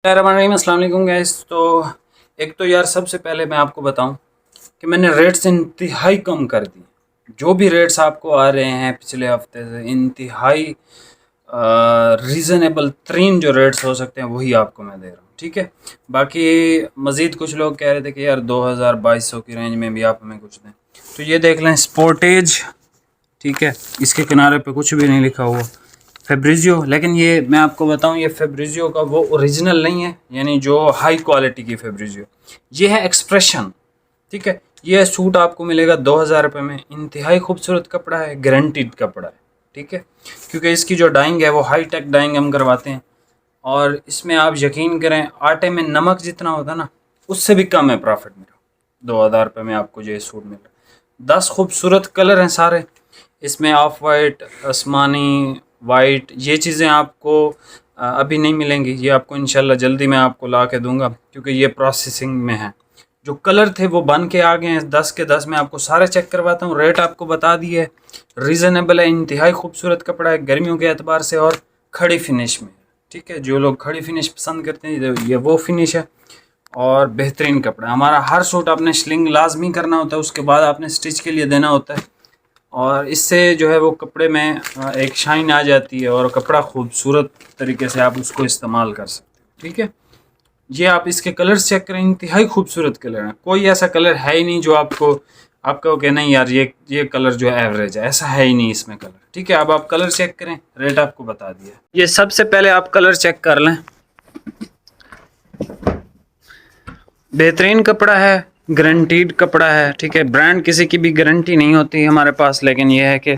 अस्सलाम वालेकुम गाइस। तो एक तो यार सबसे पहले मैं आपको बताऊं कि मैंने रेट्स इंतहाई कम कर दिए। जो भी रेट्स आपको आ रहे हैं पिछले हफ्ते से इंतहाई रीज़नेबल तरीन जो रेट्स हो सकते हैं वही आपको मैं दे रहा हूँ, ठीक है। बाकी मज़ीद कुछ लोग कह रहे थे कि यार 2000-2200 की रेंज में भी आप हमें कुछ दें, तो ये देख लें स्पोर्टेज, ठीक है। इसके किनारे पे कुछ भी नहीं लिखा हुआ फेब्रिजियो, लेकिन ये मैं आपको बताऊं ये फेब्रिजियो का वो ओरिजिनल नहीं है, यानी जो हाई क्वालिटी की फेब्रिजियो, ये है एक्सप्रेशन, ठीक है। ये सूट आपको मिलेगा 2000 रुपये में। इंतहाई खूबसूरत कपड़ा है, गारंटीड कपड़ा है, ठीक है, क्योंकि इसकी जो डाइंग है वो हाई टेक डाइंग हम करवाते हैं। और इसमें आप यकीन करें आटे में नमक जितना होता है ना उससे भी कम है प्रॉफिट मेरा। 2000 रुपये में आपको जो ये सूट मिल रहा है, 10 खूबसूरत कलर हैं सारे इसमें, ऑफ वाइट, आसमानी, वाइट, ये चीज़ें आपको अभी नहीं मिलेंगी, ये आपको इंशाल्लाह जल्दी मैं आपको ला के दूंगा क्योंकि ये प्रोसेसिंग में है। जो कलर थे वो बन के आ गए हैं 10 के 10। मैं आपको सारे चेक करवाता हूँ, रेट आपको बता दिए, रीज़नेबल है, इंतहाई खूबसूरत कपड़ा है गर्मियों के एतबार से और खड़ी फिनिश में, ठीक है। जो लोग खड़ी फिनिश पसंद करते हैं ये वो फिनिश है और बेहतरीन कपड़ा। हमारा हर सूट आपने स्लिंग लाजमी करना होता है, उसके बाद आपने स्टिच के लिए देना होता है और इससे जो है वो कपड़े में एक शाइन आ जाती है और कपड़ा खूबसूरत तरीके से आप उसको इस्तेमाल कर सकते हो, ठीक है। ये आप इसके कलर्स चेक करें, इंतहाई खूबसूरत कलर है, कोई ऐसा कलर है ही नहीं जो आपको कहे नहीं यार ये कलर जो है एवरेज है, ऐसा है ही नहीं इसमें कलर, ठीक है। अब आप कलर चेक करें, रेट आपको बता दिया। ये सबसे पहले आप कलर चेक कर लें, बेहतरीन कपड़ा है, गारंटीड कपड़ा है, ठीक है। ब्रांड किसी की भी गारंटी नहीं होती हमारे पास, लेकिन यह है कि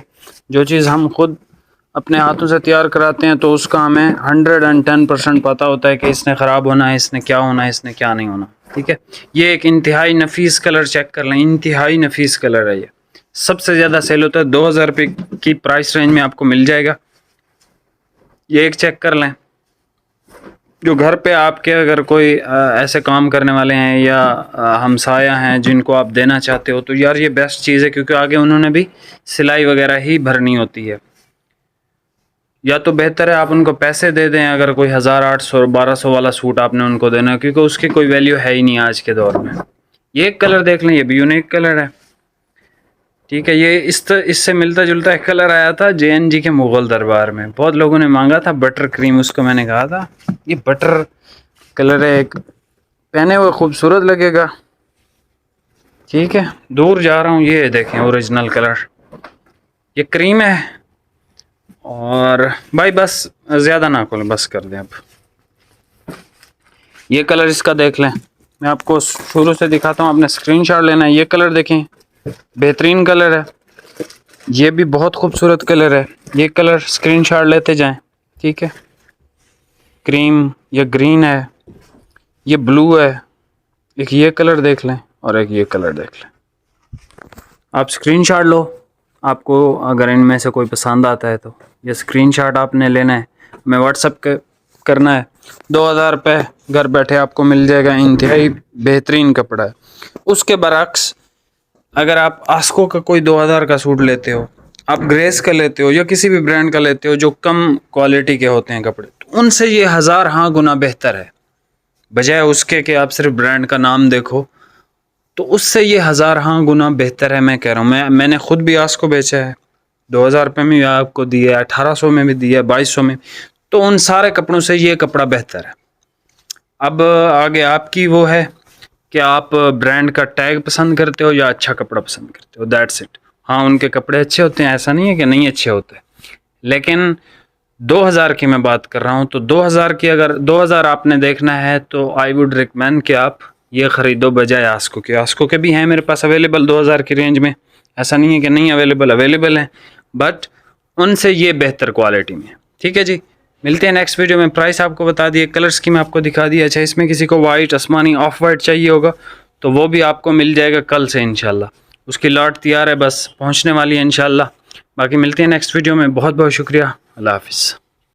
जो चीज़ हम खुद अपने हाथों से तैयार कराते हैं तो उसका हमें 110% पता होता है कि इसने ख़राब होना है, इसने क्या होना है, इसने क्या नहीं होना, ठीक है। ये एक इंतहाई नफीस कलर चेक कर लें, इंतहाई नफीस कलर है, ये सबसे ज़्यादा सेल होता है, 2000 रुपये की प्राइस रेंज में आपको मिल जाएगा। ये एक चेक कर लें। जो घर पे आपके अगर कोई ऐसे काम करने वाले हैं या हमसाया हैं जिनको आप देना चाहते हो तो यार ये बेस्ट चीज़ है, क्योंकि आगे उन्होंने भी सिलाई वगैरह ही भरनी होती है। या तो बेहतर है आप उनको पैसे दे दें, अगर कोई 1800-1200 वाला सूट आपने उनको देना है, क्योंकि उसकी कोई वैल्यू है ही नहीं आज के दौर में। ये एक कलर देख लें, ये भी यूनिक कलर है, ठीक है। ये इससे मिलता जुलता एक कलर आया था JNG के मुग़ल दरबार में, बहुत लोगों ने मांगा था बटर क्रीम, उसको मैंने कहा था ये बटर कलर है, एक पहने हुए खूबसूरत लगेगा, ठीक है। दूर जा रहा हूँ, ये देखें ओरिजिनल कलर, ये क्रीम है। और भाई बस ज़्यादा ना खोलें, बस कर दें। अब ये कलर इसका देख लें, मैं आपको शुरू से दिखाता हूँ, आपने स्क्रीनशॉट लेना है। ये कलर देखें, बेहतरीन कलर है, ये भी बहुत खूबसूरत कलर है। ये कलर स्क्रीनशॉट लेते जाएं, ठीक है। क्रीम, ये ग्रीन है, ये ब्लू है, एक ये कलर देख लें और एक ये कलर देख लें। आप स्क्रीनशॉट लो, आपको अगर इनमें से कोई पसंद आता है तो ये स्क्रीनशॉट आपने लेना है, मैं व्हाट्सएप करना है। 2000 रुपये घर बैठे आपको मिल जाएगा, इंतहाई बेहतरीन कपड़ा है। उसके बरक्स अगर आप आस्को का कोई 2000 का सूट लेते हो, आप ग्रेस का लेते हो या किसी भी ब्रांड का लेते हो जो कम क्वालिटी के होते हैं कपड़े, तो उनसे ये 1000 हाँ गुना बेहतर है, बजाय उसके कि आप सिर्फ ब्रांड का नाम देखो, तो उससे ये 1000 हाँ गुना बेहतर है। मैं कह रहा हूँ, मैंने खुद भी आस्को बेचा है, 2000 रुपये में भी आपको दिया है, 1800 में भी दिया है, 2200 में, तो उन सारे कपड़ों से ये कपड़ा बेहतर है। अब आगे आपकी वो है कि आप ब्रांड का टैग पसंद करते हो या अच्छा कपड़ा पसंद करते हो, दैट्स इट। हाँ उनके कपड़े अच्छे होते हैं, ऐसा नहीं है कि नहीं अच्छे होते, लेकिन 2000 की मैं बात कर रहा हूँ, तो 2000 की अगर 2000 आपने देखना है तो आई वुड रिकमेंड कि आप ये ख़रीदो बजाय आस्को के। आस्को के भी हैं मेरे पास अवेलेबल 2000 की रेंज में, ऐसा नहीं है कि नहीं अवेलेबल हैं, बट उनसे ये बेहतर क्वालिटी में, ठीक है जी। मिलते हैं नेक्स्ट वीडियो में। प्राइस आपको बता दिए, कलर स्कीम आपको दिखा दी। अच्छा, इसमें किसी को वाइट, आसमानी, ऑफ वाइट चाहिए होगा तो वो भी आपको मिल जाएगा कल से इंशाल्लाह। उसकी लॉट तैयार है, बस पहुंचने वाली है इंशाल्लाह। बाकी मिलते हैं नेक्स्ट वीडियो में। बहुत बहुत शुक्रिया, अल्लाह हाफिज़।